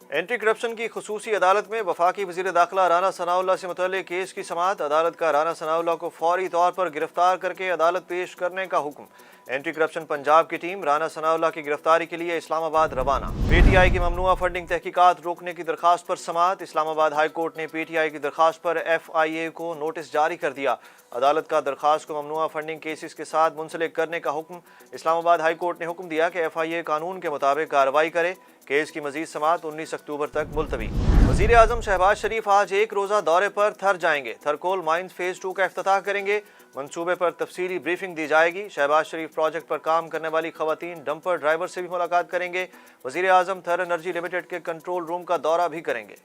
Anti corruption की खुसूसी अदालत में वफाकी वज़ीर दाखिला राना सनाउल्लाह से मुतल्लिक़ केस की समाअत। अदालत का राना सनाउल्लाह को फौरी तौर पर गिरफ्तार करके अदालत पेश करने का हुक्म। एंटी करप्शन पंजाब की टीम राना सनाउल्लाह की गिरफ्तारी के लिए इस्लामाबाद रवाना। पीटीआई की ममनुआ फंडिंग तहकीकात रोकने की दरखास्त पर समाअत। इस्लामाबाद हाई कोर्ट ने पीटीआई की दरखास्त पर FIA को नोटिस जारी कर दिया। अदालत का दरखास्त को ममनुआ फंडिंग केसेस के साथ मुंसलिक करने का हुक्म। इस्लामाबाद हाई कोर्ट ने हुक्म दिया कि FIA कानून के मुताबिक कार्रवाई करे। केस की मजीद समाअत 19 अक्टूबर तक मुलतवी। वज़ीर आज़म शहबाज शरीफ आज एक रोज़ा दौरे पर थर जाएंगे। थरकोल माइंस फेज़ 2 का इफ्तिताह करेंगे। मंसूबे पर तफसीली ब्रीफिंग दी जाएगी। शहबाज शरीफ प्रोजेक्ट पर काम करने वाली खवातीन डंपर ड्राइवर से भी मुलाकात करेंगे। वज़ीर आज़म थर एनर्जी लिमिटेड के कंट्रोल रूम का दौरा भी करेंगे।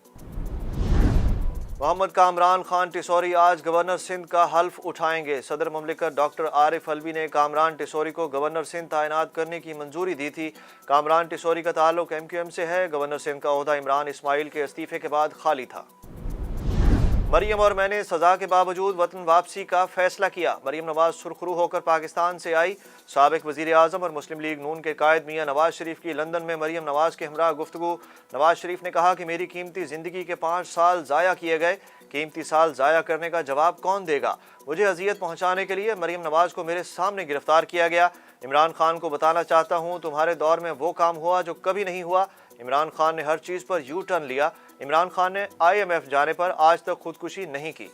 मोहम्मद कामरान खान टिसौरी आज गवर्नर सिंध का हल्फ उठाएंगे। सदर मुमलिकत डॉक्टर आरिफ अलवी ने कामरान टिसौरी को गवर्नर सिंध तैनात करने की मंजूरी दी थी। कामरान टिसौरी का ताल्लुक MQM से है। गवर्नर सिंध का ओहदा इमरान इस्माइल के इस्तीफे के बाद खाली था। मरियम और मैंने सजा के बावजूद वतन वापसी का फैसला किया। मरियम नवाज सुरखरू होकर पाकिस्तान से आई। साबिक वज़ीर आज़म और मुस्लिम लीग नून के कायद मियां नवाज शरीफ की लंदन में मरियम नवाज के हमरा गुफ्तगू। नवाज शरीफ ने कहा कि मेरी कीमती ज़िंदगी के 5 साल ज़ाया किए गए। कीमती साल ज़ाया करने का जवाब कौन देगा? मुझे अजियत पहुँचाने के लिए मरियम नवाज को मेरे सामने गिरफ्तार किया गया। इमरान खान को बताना चाहता हूँ तुम्हारे दौर में वो काम हुआ जो कभी नहीं हुआ। इमरान खान ने हर चीज़ पर यू टर्न लिया। इमरान खान ने IMF जाने पर आज तक खुदकुशी नहीं की।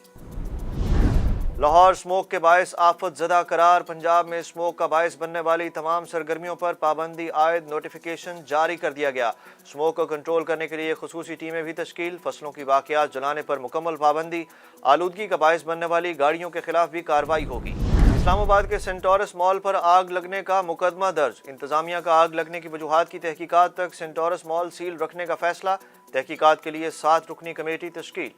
लाहौर स्मोक के बायस आफत ज़दा करार। पंजाब में स्मोक का बायस बनने वाली तमाम सरगर्मियों पर पाबंदी आयद नोटिफिकेशन जारी कर दिया गया। स्मोक को कंट्रोल करने के लिए खुसूसी टीमें भी तश्कील। फसलों की वाक़यात जलाने पर मुकम्मल पाबंदी। आलूदगी का बायस बनने वाली गाड़ियों के खिलाफ भी कार्रवाई होगी। इस्लामाबाद के सेंटोरस मॉल पर आग लगने का मुकदमा दर्ज। इंतजामिया का आग लगने की वजूहात की तहकीकात तक सेंटोरस मॉल सील रखने का फैसला। तहकीकात के लिए 7 रुकनी कमेटी तश्कील।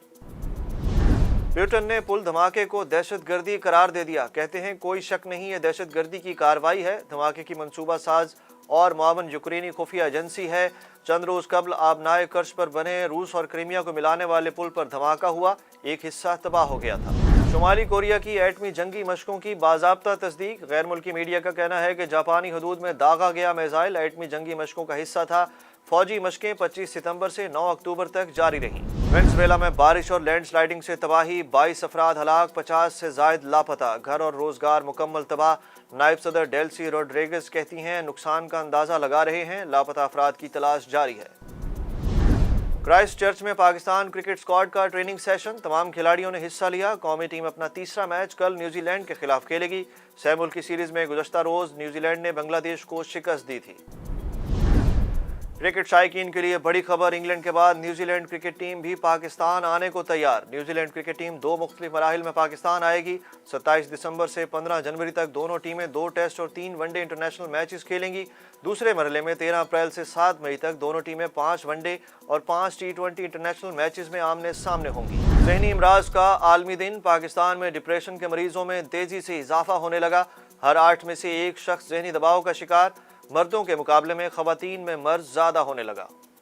ब्रिटेन ने पुल धमाके को दहशतगर्दी करार दे दिया। कहते हैं कोई शक नहीं ये दहशतगर्दी की कार्रवाई है। धमाके की मंसूबा साज और मुआवन यूक्रेनी खुफिया एजेंसी है। चंद रोज कबल आबनाए कर्श पर बने रूस और क्रीमिया को मिलाने वाले पुल पर धमाका हुआ। एक हिस्सा तबाह हो गया था। शुमाली कोरिया की एटमी जंगी मशकों की बाज़ाब्ता तस्दीक। गैर मुल्की मीडिया का कहना है कि जापानी हदूद में दागा गया मिसाइल एटमी जंगी मशकों का हिस्सा था। फौजी मशकें 25 सितंबर से 9 अक्टूबर तक जारी रहीं। वेनेजुएला में बारिश और लैंडस्लाइडिंग से तबाही। 22 अफराद हलाक, 50 से जायद लापता। घर और रोजगार मुकम्मल तबाह। नायब सदर डेल्सी रोड्रिगेज कहती हैं नुकसान का अंदाजा लगा रहे हैं। लापता अफराद की तलाश जारी है। क्राइस्ट चर्च में पाकिस्तान क्रिकेट स्क्वाड का ट्रेनिंग सेशन। तमाम खिलाड़ियों ने हिस्सा लिया। कौमी टीम अपना तीसरा मैच कल न्यूजीलैंड के खिलाफ खेलेगी। 6 मुल्की सीरीज में गुज़श्ता रोज न्यूजीलैंड ने बांग्लादेश को शिकस्त दी थी। क्रिकेट शायकीन के लिए बड़ी खबर। इंग्लैंड के बाद न्यूजीलैंड क्रिकेट टीम भी पाकिस्तान आने को तैयार। न्यूजीलैंड क्रिकेट टीम 2 मुख्तलिफ मराहिल में पाकिस्तान आएगी। 27 दिसंबर से 15 जनवरी तक दोनों टीमें 2 टेस्ट और 3 वनडे इंटरनेशनल मैचेस खेलेंगी। दूसरे मरहले में 13 अप्रैल से 7 मई तक दोनों टीमें 5 वनडे और 5 T20 इंटरनेशनल मैचेस में आमने सामने होंगी। ज़हनी अमराज का आलमी दिन। पाकिस्तान में डिप्रेशन के मरीजों में तेजी से इजाफा होने लगा। हर 8 में से 1 शख्स ज़हनी दबाव का शिकार। मर्दों के मुकाबले में खवातीन में मर्ज ज़्यादा होने लगा।